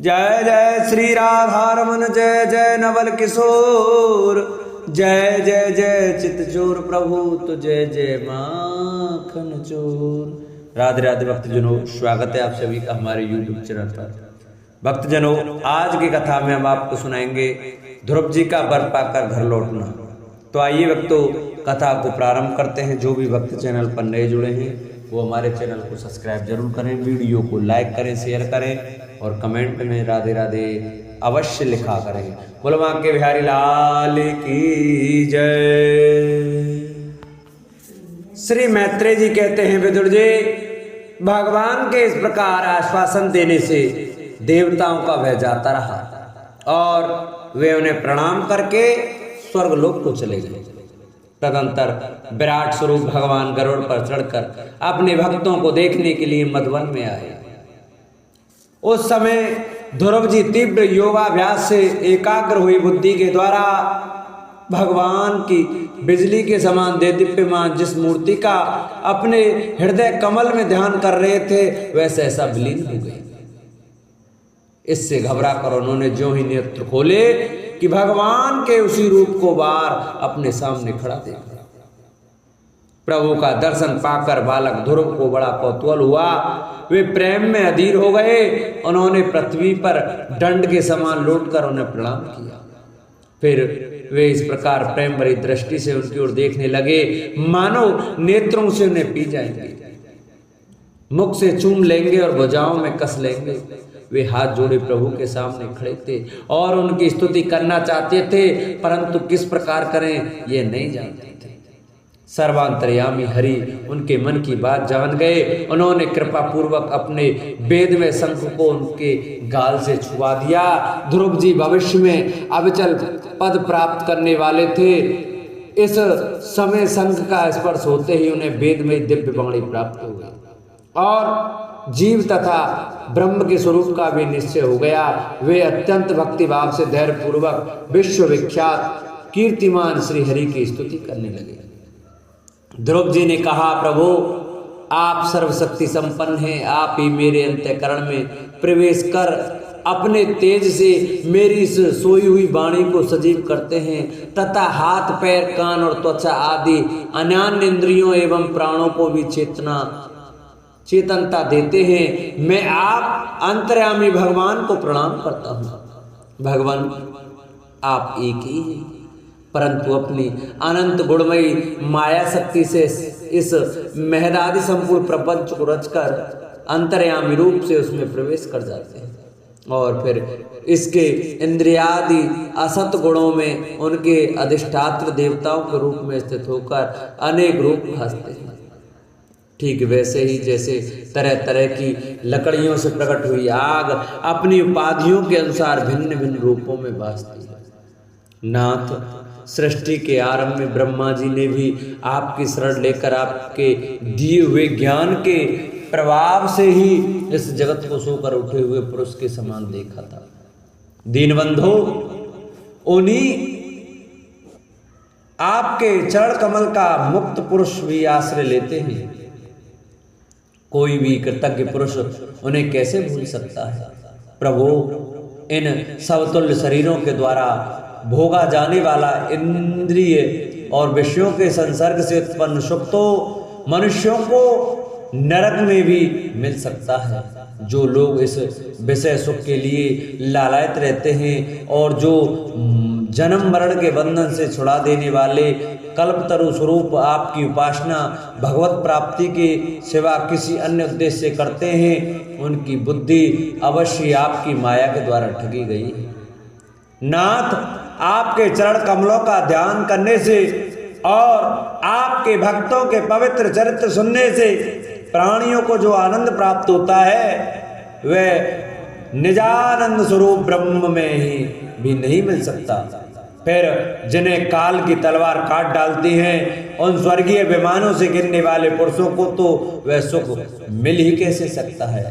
जय जय श्री राधारमन जय जय नवल किशोर जय जय जय चितचोर प्रभु तो जय जय माखन चोर। राधे राधे भक्तजनों, स्वागत है आप सभी का हमारे यूट्यूब चैनल पर। भक्तजनों, आज की कथा में हम आपको सुनाएंगे ध्रुव जी का वर पाकर घर लौटना। तो आइए भक्तों, कथा को प्रारंभ करते हैं। जो भी भक्त चैनल पर नए जुड़े हैं वो हमारे चैनल को सब्सक्राइब जरूर करें, वीडियो को लाइक करें, शेयर करें और कमेंट में राधे राधे अवश्य लिखा करें। बोलो मां के बिहारी लाल की जय। श्री मैत्रेय जी कहते हैं, विदुर जी, भगवान के इस प्रकार आश्वासन देने से देवताओं का भय जाता रहा और वे उन्हें प्रणाम करके स्वर्गलोक को चले गए। तदंतर विराट स्वरूप भगवान गरुड़ पर चढ़कर अपने भक्तों को देखने के लिए मधुवन में आए। उस समय ध्रुव जी तीव्र योगाभ्यास से एकाग्र हुई बुद्धि के द्वारा भगवान की बिजली के समान देदीप्यमान जिस मूर्ति का अपने हृदय कमल में ध्यान कर रहे थे वह सहसा विलीन हो गई। इससे घबरा कर उन्होंने ज्यों ही नेत्र खोले कि भगवान के उसी रूप को बार अपने सामने खड़ा देखा। प्रभु का दर्शन पाकर बालक ध्रुव को बड़ा कौतूहल हुआ। वे प्रेम में अधीर हो गए। उन्होंने पृथ्वी पर दंड के समान लौटकर उन्हें प्रणाम किया। फिर वे इस प्रकार प्रेम भरी दृष्टि से उनकी ओर देखने लगे मानो नेत्रों से उन्हें पी जाएंगे, मुख से चूम लेंगे और भुजाओं में कस लेंगे। वे हाथ जोड़े प्रभु के सामने खड़े थे और उनकी स्तुति करना चाहते थे, परंतु किस प्रकार करें ये नहीं जानते थे। सर्वांतर्यामी हरि उनके मन की बात जान गए। उन्होंने कृपा पूर्वक अपने वेद में शंख को उनके गाल से छुआ दिया। ध्रुव जी भविष्य में अविचल पद प्राप्त करने वाले थे। इस समय शंख का स्पर्श होते ही उन्हें वेद में दिव्य वाणी प्राप्त हो गई और जीव तथा ब्रह्म के स्वरूप का भी निश्चय हो गया। वे अत्यंत भक्ति भाव से धैर्य पूर्वक विश्वविख्यात कीर्तिमान श्री हरि की स्तुति करने लगे। ध्रुव जी ने कहा, प्रभु आप सर्वशक्ति संपन्न हैं। आप ही मेरे अंतःकरण में प्रवेश कर अपने तेज से मेरी इस सोई हुई वाणी को सजीव करते हैं तथा हाथ पैर कान और त्वचा आदि अन्यान्य इंद्रियों एवं प्राणों को भी चेतनता देते हैं। मैं आप अंतर्यामी भगवान को प्रणाम करता हूँ। भगवान आप एक ही हैं, परंतु अपनी अनंत गुणमयी माया शक्ति से इस महदादि संपूर्ण प्रपंच को रचकर अंतर्यामी रूप से उसमें प्रवेश कर जाते हैं और फिर इसके इंद्रियादि असत गुणों में उनके अधिष्ठात्र देवताओं के रूप में स्थित होकर अनेक रूप भासते हैं। ठीक वैसे ही जैसे तरह तरह की लकड़ियों से प्रकट हुई आग अपनी उपाधियों के अनुसार भिन्न भिन्न रूपों में भासती है। नाथ, सृष्टि के आरंभ में ब्रह्मा जी ने भी आपकी शरण लेकर आपके दिए हुए ज्ञान के प्रभाव से ही इस जगत को सोकर उठे हुए पुरुष के समान देखा था। दीनबंधो, उन्हीं आपके चरण कमल का मुक्त पुरुष भी आश्रय लेते हैं। कोई भी कृतज्ञ पुरुष उन्हें कैसे भूल सकता है। प्रभु, इन समतुल्य शरीरों के द्वारा भोगा जाने वाला इंद्रिय और विषयों के संसर्ग से उत्पन्न सुख तो मनुष्यों को नरक में भी मिल सकता है। जो लोग इस विषय सुख के लिए लालायित रहते हैं और जो जन्म मरण के बंधन से छुड़ा देने वाले कल्पतरु स्वरूप आपकी उपासना भगवत प्राप्ति के सिवा किसी अन्य उद्देश्य से करते हैं, उनकी बुद्धि अवश्य आपकी माया के द्वारा ठगी गई है। नाथ, आपके चरण कमलों का ध्यान करने से और आपके भक्तों के पवित्र चरित्र सुनने से प्राणियों को जो आनंद प्राप्त होता है वह निजानंद स्वरूप ब्रह्म में ही भी नहीं मिल सकता। फिर जिन्हें काल की तलवार काट डालती है उन स्वर्गीय विमानों से गिरने वाले पुरुषों को तो वह सुख मिल ही कैसे सकता है।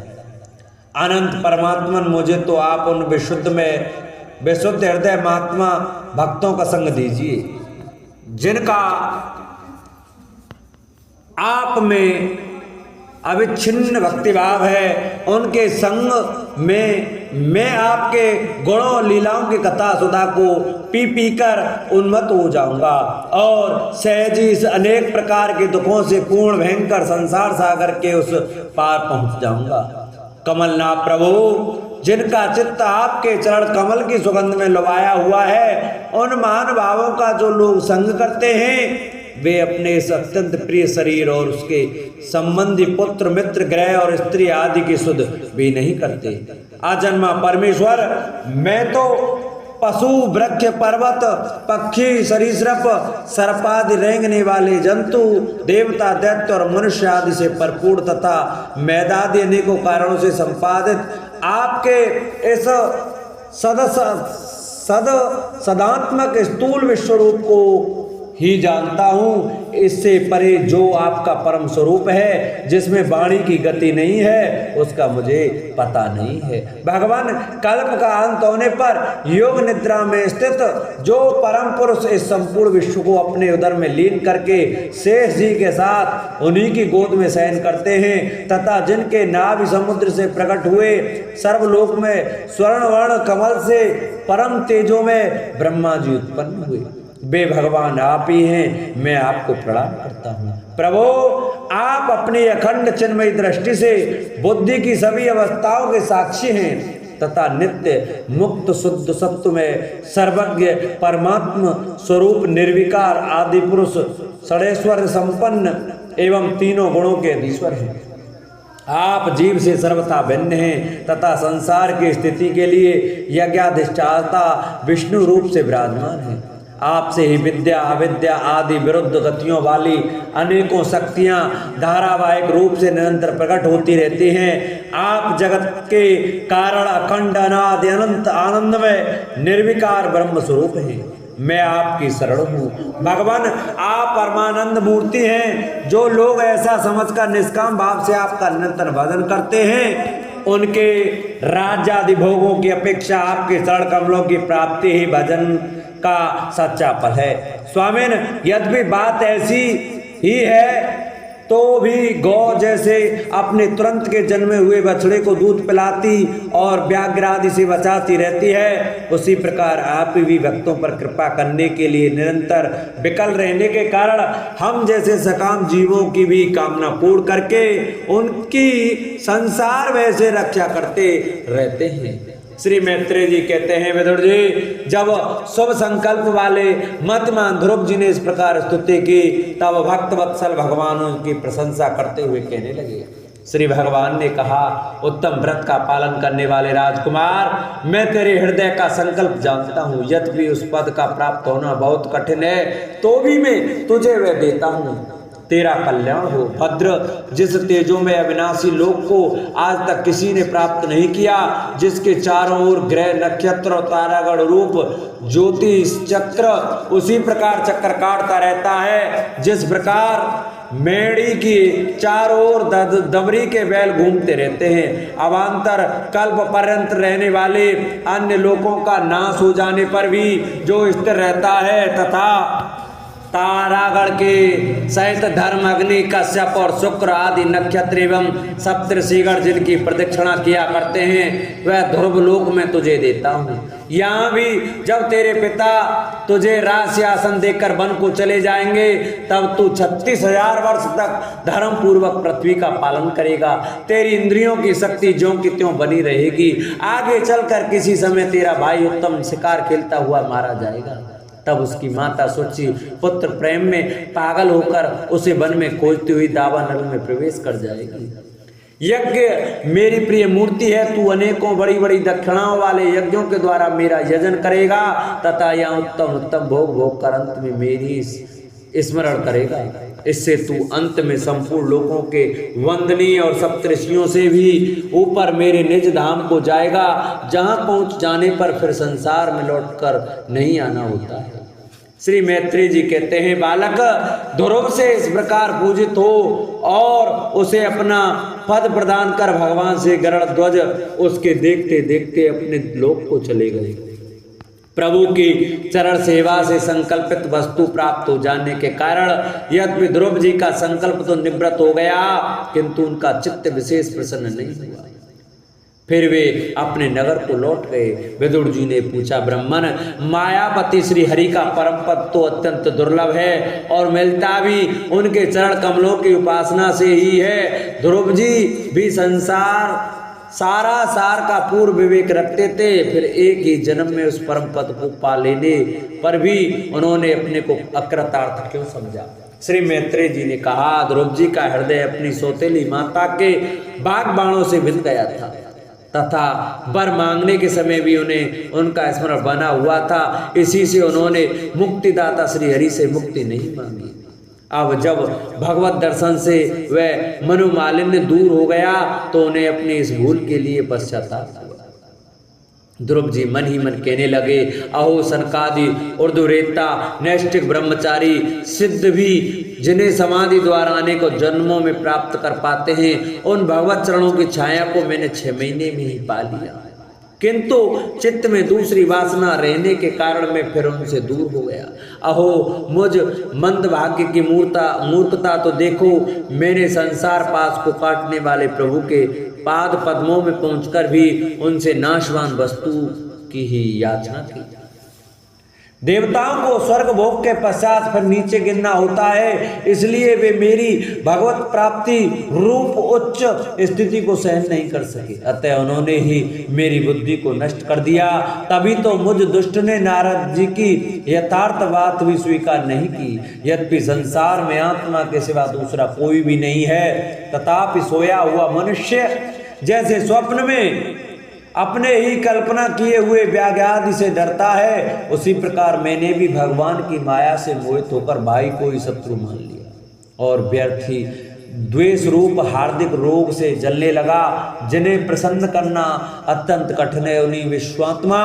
अनंत परमात्मन, मुझे तो आप उन विशुद्ध हृदय महात्मा भक्तों का संग दीजिए जिनका आप में अविच्छिन्न भक्तिभाव है, उनके संग में मैं आपके गुणों लीलाओं की कथा सुधा को पी पी कर उन्मत्त हो जाऊंगा और सहज ही इस अनेक प्रकार के दुखों से पूर्ण भयंकर संसार सागर के उस पार पहुंच जाऊंगा। कमलनाथ प्रभु, जिनका चित्त आपके चरण कमल की सुगंध में लुभाया हुआ है, उन महानुभावों का जो लोग संग करते हैं वे अपने इस अत्यंत प्रिय शरीर और उसके संबंधी पुत्र मित्र ग्रह और स्त्री आदि की सुध भी नहीं करते। आजन्मा परमेश्वर, मैं तो पशु वृक्ष पर्वत पक्षी सरीसृप सर्पादि रेंगने वाले जंतु देवता दैत्य और मनुष्य आदि से भरपूर तथा मैदादि अनेकों कारणों से संपादित आपके इस सदात्मक स्थूल विश्वरूप को ही जानता हूँ। इससे परे जो आपका परम स्वरूप है, जिसमें वाणी की गति नहीं है, उसका मुझे पता नहीं है। भगवान, कल्प का अंत होने पर योग निद्रा में स्थित जो परम पुरुष इस संपूर्ण विश्व को अपने उदर में लीन करके शेष जी के साथ उन्हीं की गोद में शयन करते हैं तथा जिनके नाभि समुद्र से प्रकट हुए सर्वलोक में स्वर्ण वर्ण कमल से परम तेजों में ब्रह्मा जी उत्पन्न हुए, वे भगवान आप ही हैं। मैं आपको प्रणाम करता हूँ। प्रभु, आप अपनी अखंड चिन्मयी दृष्टि से बुद्धि की सभी अवस्थाओं के साक्षी हैं तथा नित्य मुक्त शुद्ध सत्व में सर्वज्ञ परमात्म स्वरूप निर्विकार आदि पुरुष षडेश्वर संपन्न एवं तीनों गुणों के अधीश्वर हैं। आप जीव से सर्वथा भिन्न हैं तथा संसार की स्थिति के लिए यज्ञाधिष्ठाता विष्णु रूप से विराजमान हैं। आपसे ही विद्या अविद्या आदि विरुद्ध गतियों वाली अनेकों शक्तियां धारावाहिक रूप से निरंतर प्रकट होती रहती हैं। आप जगत के कारण अखंड अनादि अनंत आनंदमय निर्विकार ब्रह्म स्वरूप हैं। मैं आपकी शरण हूँ। भगवान, आप परमानंद मूर्ति हैं। जो लोग ऐसा समझकर निष्काम भाव से आपका निरंतर भजन करते हैं, उनके राज्यादि भोगों की अपेक्षा आपके चरण कमलों की प्राप्ति ही भजन का सच्चा फल है। स्वामिन, यद्यपि बात ऐसी ही है तो भी गौ जैसे अपने तुरंत के जन्मे हुए बछड़े को दूध पिलाती और व्याघ्र आदि से बचाती रहती है, उसी प्रकार आप भी भक्तों पर कृपा करने के लिए निरंतर विकल रहने के कारण हम जैसे सकाम जीवों की भी कामना पूर्ण करके उनकी संसार वैसे रक्षा करते रहते हैं। श्री मैत्रेय जी कहते हैं, विदुर जी, जब शुभ संकल्प वाले मतिमान ध्रुव जी ने इस प्रकार स्तुति की, तब भक्त वत्सल भगवान उनकी प्रशंसा करते हुए कहने लगे। श्री भगवान ने कहा, उत्तम व्रत का पालन करने वाले राजकुमार, मैं तेरे हृदय का संकल्प जानता हूँ। यद्यपि उस पद का प्राप्त होना बहुत कठिन है, तो भी मैं तुझे वह देता हूँ। तेरा कल्याण हो। भद्र, जिस तेजों में अविनाशी लोक को आज तक किसी ने प्राप्त नहीं किया, जिसके चारों ओर ग्रह नक्षत्र और तारागण रूप ज्योति चक्र उसी प्रकार चक्कर काटता रहता है, जिस प्रकार मेढ़ी की चारों ओर दबरी के बैल घूमते रहते हैं। अवान्तर कल्प पर्यंत रहने वाले अन्य लोकों का नाश हो जाने पर भी जो स्थिर रहता है तथा तारागण के सहित धर्म अग्नि कश्यप और शुक्र आदि नक्षत्र एवं सप्तऋषिगण जिनकी प्रदक्षिणा किया करते हैं, वह ध्रुव लोक में तुझे देता हूँ। यहाँ भी जब तेरे पिता तुझे राज आसन देकर वन को चले जाएंगे, तब तू 36,000 वर्ष तक धर्म पूर्वक पृथ्वी का पालन करेगा। तेरी इंद्रियों की शक्ति ज्यों की त्यों बनी रहेगी। आगे चलकर किसी समय तेरा भाई उत्तम शिकार खेलता हुआ मारा जाएगा, तब उसकी माता सुचि पुत्र प्रेम में पागल होकर उसे वन में खोजती हुई दावानल में प्रवेश कर जाएगी। यज्ञ मेरी प्रिय मूर्ति है, तू अनेकों बड़ी बड़ी दक्षिणाओं वाले यज्ञों के द्वारा मेरा यजन करेगा तथा यहाँ उत्तम उत्तम भोग भोग कर अंत में मेरी स्मरण करेगा। इससे तू अंत में संपूर्ण लोगों के वंदनीय और सप्तऋषियों से भी ऊपर मेरे निज धाम को जाएगा, जहां पहुंच जाने पर फिर संसार में लौटकर नहीं आना होता है। श्री मैत्रेय जी कहते हैं, बालक, ध्रुव से इस प्रकार पूजित हो और उसे अपना पद प्रदान कर भगवान से गरुड़ ध्वज उसके देखते देखते अपने लोक को चले गए। प्रभु की चरण सेवा से संकल्पित वस्तु प्राप्त हो जाने के कारण यद्यपि ध्रुव जी का संकल्प तो निवृत्त हो गया, किंतु उनका चित्त विशेष प्रसन्न नहीं हुआ। फिर वे अपने नगर को लौट गए। विदुर जी ने पूछा, ब्राह्मण, मायापति श्री हरि का परम पद तो अत्यंत दुर्लभ है और मिलता भी उनके चरण कमलों की उपासना से ही है। ध्रुव जी भी सारा सार का पूर्ण विवेक रखते थे, फिर एक ही जन्म में उस परम पद को पा लेने पर भी उन्होंने अपने को अकृतार्थ क्यों समझा। श्री मैत्रेय जी ने कहा, ध्रुव जी का हृदय अपनी सौतेली माता के बागबाणों से भिन गया था तथा वर मांगने के समय भी उन्हें उनका स्मरण बना हुआ था। इसी से उन्होंने मुक्तिदाता श्री हरि से मुक्ति नहीं मांगी। अब जब भगवत दर्शन से वह मनोमालिन्य दूर हो गया तो उन्हें अपनी इस भूल के लिए पश्चाताप हुआ। ध्रुव जी मन ही मन कहने लगे, अहो सनकादि उर्दुरेता नैष्ठिक ब्रह्मचारी सिद्ध भी जिन्हें समाधि द्वारा अनेकों जन्मों में प्राप्त कर पाते हैं, उन भगवत चरणों की छाया को मैंने 6 महीने में ही पा लिया, किंतु चित्त में दूसरी वासना रहने के कारण मैं फिर उनसे दूर हो गया। अहो मुझ मंद भाग्य की मूर्खता तो देखो, मैंने संसार पास को काटने वाले प्रभु के पाद पद्मों में पहुंचकर भी उनसे नाशवान वस्तु की ही याचना की। देवताओं को स्वर्ग भोग के पश्चात फिर नीचे गिरना होता है, इसलिए वे मेरी भगवत प्राप्ति रूप उच्च स्थिति को सहन नहीं कर सके, अतः उन्होंने ही मेरी बुद्धि को नष्ट कर दिया। तभी तो मुझ दुष्ट ने नारद जी की यथार्थ बात भी स्वीकार नहीं की। यद्यपि संसार में आत्मा के सिवा दूसरा कोई भी नहीं है, तथापि सोया हुआ मनुष्य जैसे स्वप्न में अपने ही कल्पना किए हुए व्याघात से डरता है, उसी प्रकार मैंने भी भगवान की माया से मोहित होकर भाई को ही शत्रु मान लिया और व्यर्थी द्वेष रूप हार्दिक रोग से जलने लगा, जिन्हें प्रसन्न करना अत्यंत कठिन है। उन्हीं विश्वात्मा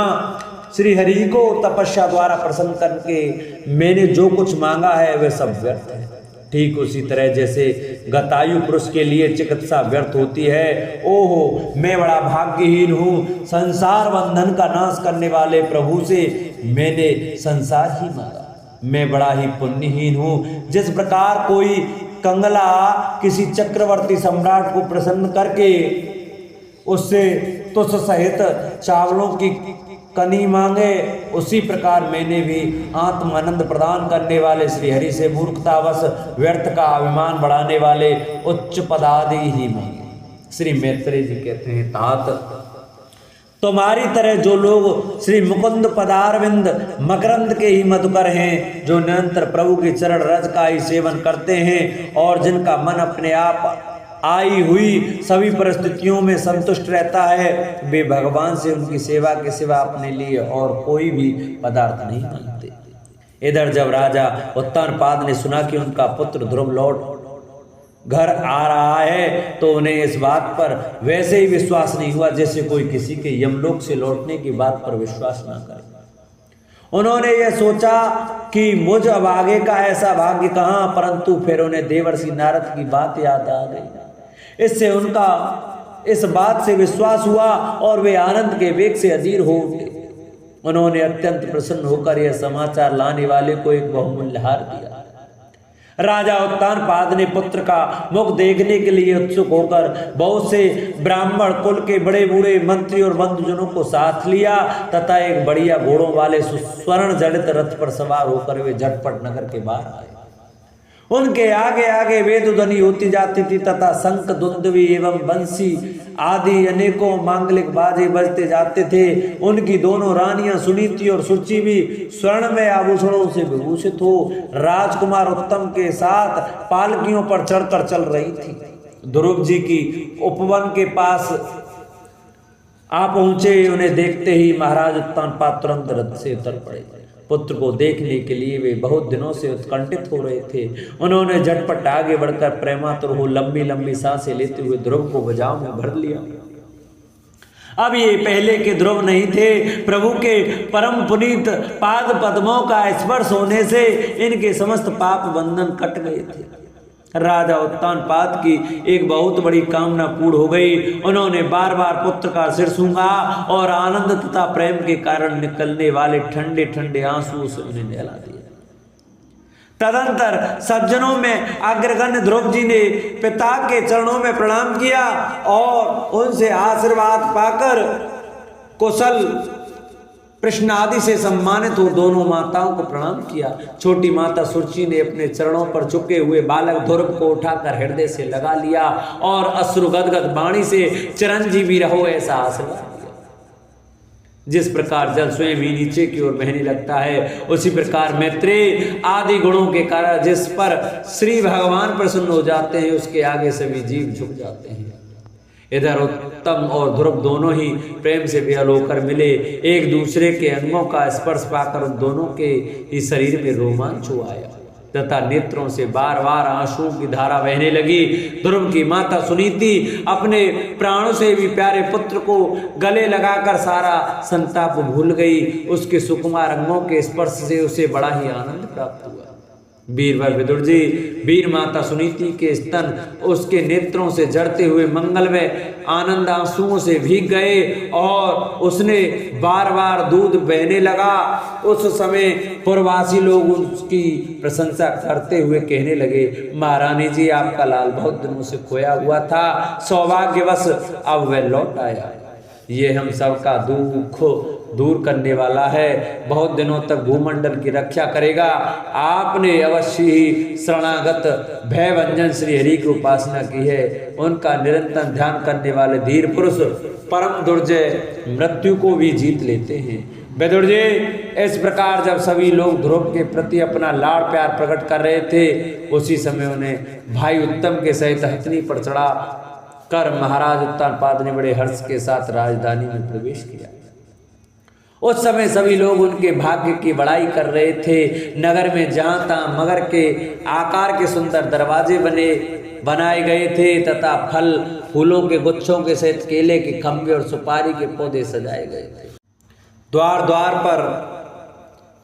श्री हरि को तपस्या द्वारा प्रसन्न करके मैंने जो कुछ मांगा है वह सब व्यर्थ है। ठीक उसी तरह जैसे गतायु पुरुष के लिए चिकित्सा व्यर्थ होती है, ओहो मैं बड़ा भाग्यहीन हूँ, संसार बंधन का नाश करने वाले प्रभु से मैंने संसार ही मांगा, मैं बड़ा ही पुण्यहीन हूँ। जिस प्रकार कोई कंगला किसी चक्रवर्ती सम्राट को प्रसन्न करके उससे तुष सहित चावलों की कनी मांगे, उसी प्रकार मैंने भी आत्मानंद प्रदान करने वाले श्री हरि से मूर्खतावश व्यर्थ का अभिमान बढ़ाने वाले उच्च पदादि ही मांगे। श्री मैत्रेय जी कहते हैं, तात तुम्हारी तरह जो लोग श्री मुकुंद पदारविंद मकरंद के ही मधुकर हैं, जो निरंतर प्रभु के चरण रज का ही सेवन करते हैं और जिनका मन अपने आप आई हुई सभी परिस्थितियों में संतुष्ट रहता है, वे भगवान से उनकी सेवा के सिवा अपने लिए और कोई भी पदार्थ नहीं मांगते। इधर जब राजा उत्तानपाद ने सुना कि उनका पुत्र ध्रुव लौट घर आ रहा है, तो उन्हें इस बात पर वैसे ही विश्वास नहीं हुआ जैसे कोई किसी के यमलोक से लौटने की बात पर विश्वास न करे। उन्होंने यह सोचा कि मुझ अब आगे का ऐसा भाग्य कहाँ, परंतु फिर उन्हें देवर्षि नारद की बात याद आ गई। इससे उनका इस बात से विश्वास हुआ और वे आनंद के वेग से अधीर हो उठे। उन्होंने अत्यंत प्रसन्न होकर यह समाचार लाने वाले को एक बहुमूल्य हार दिया। राजा उत्तानपाद ने पुत्र का मुख देखने के लिए उत्सुक होकर बहुत से ब्राह्मण कुल के बड़े बूढ़े मंत्री और बंधुजनों को साथ लिया तथा एक बढ़िया घोड़ों वाले स्वर्ण जड़ित रथ पर सवार होकर वे झटपट नगर के बाहर आए। उनके आगे आगे वेद ध्वनि होती जाती थी तथा शंख दुंदुभी एवं बंसी आदि अनेकों मांगलिक बाजे बजते जाते थे। उनकी दोनों रानियां सुनीति और सुचि भी स्वर्णमय आभूषणों से विभूषित हो राजकुमार उत्तम के साथ पालकियों पर चढ़कर चल रही थी। ध्रुव जी की उपवन के पास आ पहुंचे। उन्हें देखते ही महाराज उत्तानपाद तुरंत रथ से उतर पड़े। पुत्र को देखने के लिए वे बहुत दिनों से उत्कंठित हो रहे थे। उन्होंने झटपट आगे बढ़कर प्रेमातुर हो लंबी लंबी सांसें लेते हुए ध्रुव को भुजाओं में भर लिया। अब ये पहले के ध्रुव नहीं थे। प्रभु के परम पुनीत पाद पद्मों का स्पर्श होने से इनके समस्त पाप बंधन कट गए थे। राजा उत्तानपाद की एक बहुत बड़ी कामना पूर्ण हो गई। उन्होंने बार बार पुत्र का सिर सूंघा और आनंद तथा प्रेम के कारण निकलने वाले ठंडे ठंडे आंसू से उन्हें नहला दिया। तदंतर सज्जनों में अग्रगण्य ध्रुव जी ने पिता के चरणों में प्रणाम किया और उनसे आशीर्वाद पाकर कुशल प्रश्न आदि से सम्मानित हो दोनों माताओं को प्रणाम किया। छोटी माता सुरुचि ने अपने चरणों पर झुके हुए बालक ध्रुव को उठाकर हृदय से लगा लिया और अश्रुगदगद वाणी से चिरंजीवी रहो ऐसा आशीर्वाद दिया। जिस प्रकार जल स्वयं ही नीचे की ओर बहने लगता है, उसी प्रकार मैत्रेय आदि गुणों के कारण जिस पर श्री भगवान प्रसन्न हो जाते हैं, उसके आगे सभी जीव झुक जाते हैं। इधर उत्तम और ध्रुव दोनों ही प्रेम से विहल होकर मिले। एक दूसरे के अंगों का स्पर्श पाकर उन दोनों के ही शरीर में रोमांच आया तथा नेत्रों से बार बार आंसुओं की धारा बहने लगी। ध्रुव की माता सुनीति अपने प्राणों से भी प्यारे पुत्र को गले लगाकर सारा संताप भूल गई। उसके सुकुमार अंगों के स्पर्श से उसे बड़ा ही आनंद प्राप्त हुआ। वीरवर विदुर जी वीर माता सुनीति के स्तन उसके नेत्रों से जड़ते हुए मंगलमय आनंद आंसुओं से भीग गए और उसने बार बार दूध बहने लगा। उस समय पुरवासी लोग उसकी प्रशंसा करते हुए कहने लगे, महारानी जी आपका लाल बहुत दिनों से खोया हुआ था, सौभाग्यवश अब वह लौट आया। ये हम सबका दुख दूर करने वाला है, बहुत दिनों तक भूमंडल की रक्षा करेगा। आपने अवश्य ही शरणागत भयभंजन श्री हरि की उपासना की है। उनका निरंतर ध्यान करने वाले धीर पुरुष परम दुर्जय मृत्यु को भी जीत लेते हैं। विदुर जी इस प्रकार जब सभी लोग ध्रुव के प्रति अपना लाड़ प्यार प्रकट कर रहे थे, उसी समय उन्हें भाई उत्तम के सहित हथनी पर चढ़ा कर महाराज उत्तानपाद ने बड़े हर्ष के साथ राजधानी में प्रवेश किया। उस समय सभी लोग उनके भाग्य की बड़ाई कर रहे थे। नगर में जहां तहां मगर के आकार के सुंदर दरवाजे बनाए गए थे तथा फल फूलों के गुच्छों के सहित केले के खंभे और सुपारी के पौधे सजाए गए थे। द्वार द्वार पर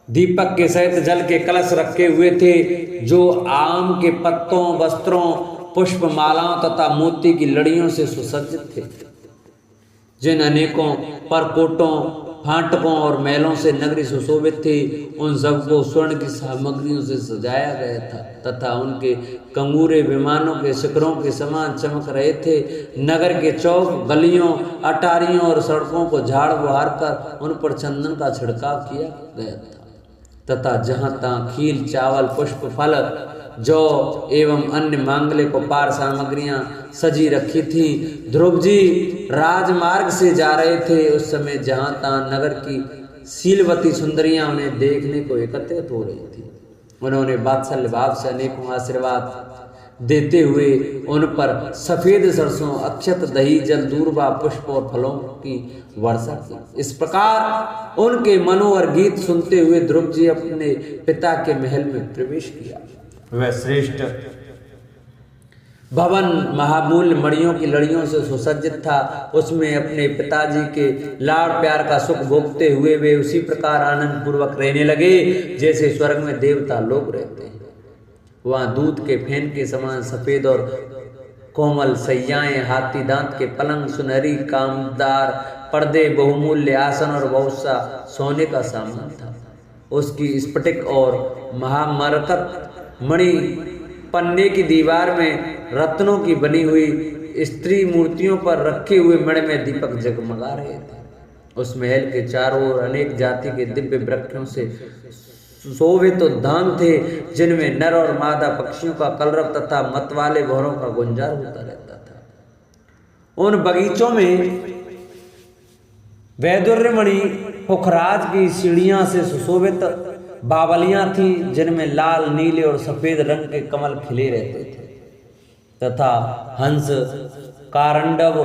दीपक के सहित जल के कलश रखे हुए थे, जो आम के पत्तों, वस्त्रों, पुष्प मालाओं तथा मोती की लड़ियों से सुसज्जित थे। जिन अनेकों परकोटों, फाटकों और महलों से नगरी सुशोभित थी, उन सबको स्वर्ण की सामग्रियों से सजाया गया था तथा उनके कंगूरे विमानों के शिखरों के समान चमक रहे थे। नगर के चौक, गलियों, अटारियों और सड़कों को झाड़ बुहार कर उन पर चंदन का छिड़काव किया गया था तथा जहाँ तहाँ खील, चावल, पुष्प, फल, जौ एवं अन्य मांगलिक उपार सामग्रियां सजी रखी थी। ध्रुव जी राजमार्ग से जा रहे थे। उस समय जहां तहां नगर की शीलवती सुंदरियां उन्हें देखने को एकत्रित हो रही थी। उन्होंने वात्सल्य भाव से अनेकों आशीर्वाद देते हुए उन पर सफेद सरसों, अक्षत, दही, जल, दूर्वा, पुष्प और फलों की वर्षा की। इस प्रकार उनके मनोहर गीत सुनते हुए ध्रुव जी अपने पिता के महल में प्रवेश किया। वह श्रेष्ठ भवन महामूल्य मणियों की लड़ियों से सुसज्जित था। उसमें अपने पिताजी के लाड़ प्यार का सुख भोगते हुए वे उसी प्रकार आनंद पूर्वक रहने लगे जैसे स्वर्ग में देवता लोग रहते हैं। वहाँ दूध के फेन के समान सफेद और कोमल सैयाएं, हाथी दांत के पलंग, सुनहरी कामदार पर्दे, बहुमूल्य आसन और बहुत सा सोने का सामान था। उसकी स्फटिक और महामरकत मणि पन्ने की दीवार में रत्नों की बनी हुई स्त्री मूर्तियों पर रखे हुए मणिमय दीपक जगमगा रहे थे। उस महल के चारों ओर अनेक जाति के दिव्य वृक्षों से सुशोभित उद्यान थे, जिनमें नर और मादा पक्षियों का कलरव तथा मतवाले भौरों का गुंजार होता रहता था। उन बगीचों में वैदुर्यमणि पुखराज की सीढ़ियां से सुशोभित बावलियां थी, जिनमें लाल, नीले और सफेद रंग के कमल खिले रहते थे तथा हंस, कारंडव,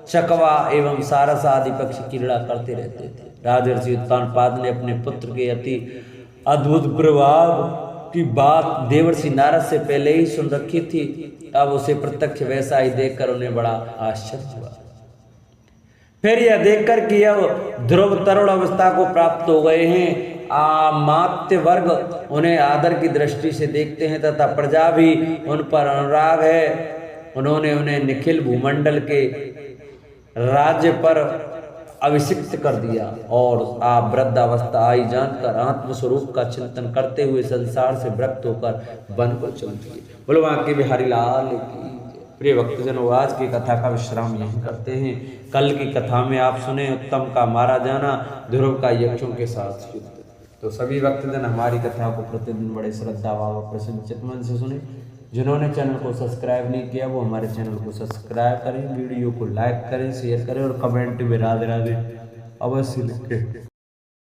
चकवा एवं सारस आदि पक्षी क्रीड़ा करते रहते थे। राजर्षि उत्तानपाद ने अपने पुत्र के अति अद्भुत प्रभाव की बात देवर्षि नारद से पहले ही सुन रखी थी। अब उसे प्रत्यक्ष वैसा ही देखकर उन्हें बड़ा आश्चर्य हुआ। फिर यह देखकर कि अब ध्रुव तरुण अवस्था को प्राप्त हो गए हैं, अमात्य वर्ग उन्हें आदर की दृष्टि से देखते हैं तथा प्रजा भी उन पर अनुराग है। उन्होंने उन्हें निखिल भूमंडल के राज्य पर अभिषिक्त कर दिया और आप वृद्धावस्था आई जानकर आत्मस्वरूप का चिंतन करते हुए संसार से विरक्त होकर वन को चल दिए। बोलो बांके बिहारी लाल की। प्रिय भक्तजनों, आज की कथा का विश्राम यहीं करते हैं। कल की कथा में आप सुने उत्तम का मारा जाना, ध्रुव का यक्षों के साथ युद्ध। तो सभी भक्तजन हमारी कथा को प्रतिदिन बड़े श्रद्धा भाव प्रसन्न चित्तमन से सुने। जिन्होंने चैनल को सब्सक्राइब नहीं किया वो हमारे चैनल को सब्सक्राइब करें, वीडियो को लाइक करें, शेयर करें और कमेंट में राधे राधे अवश्य लिखें।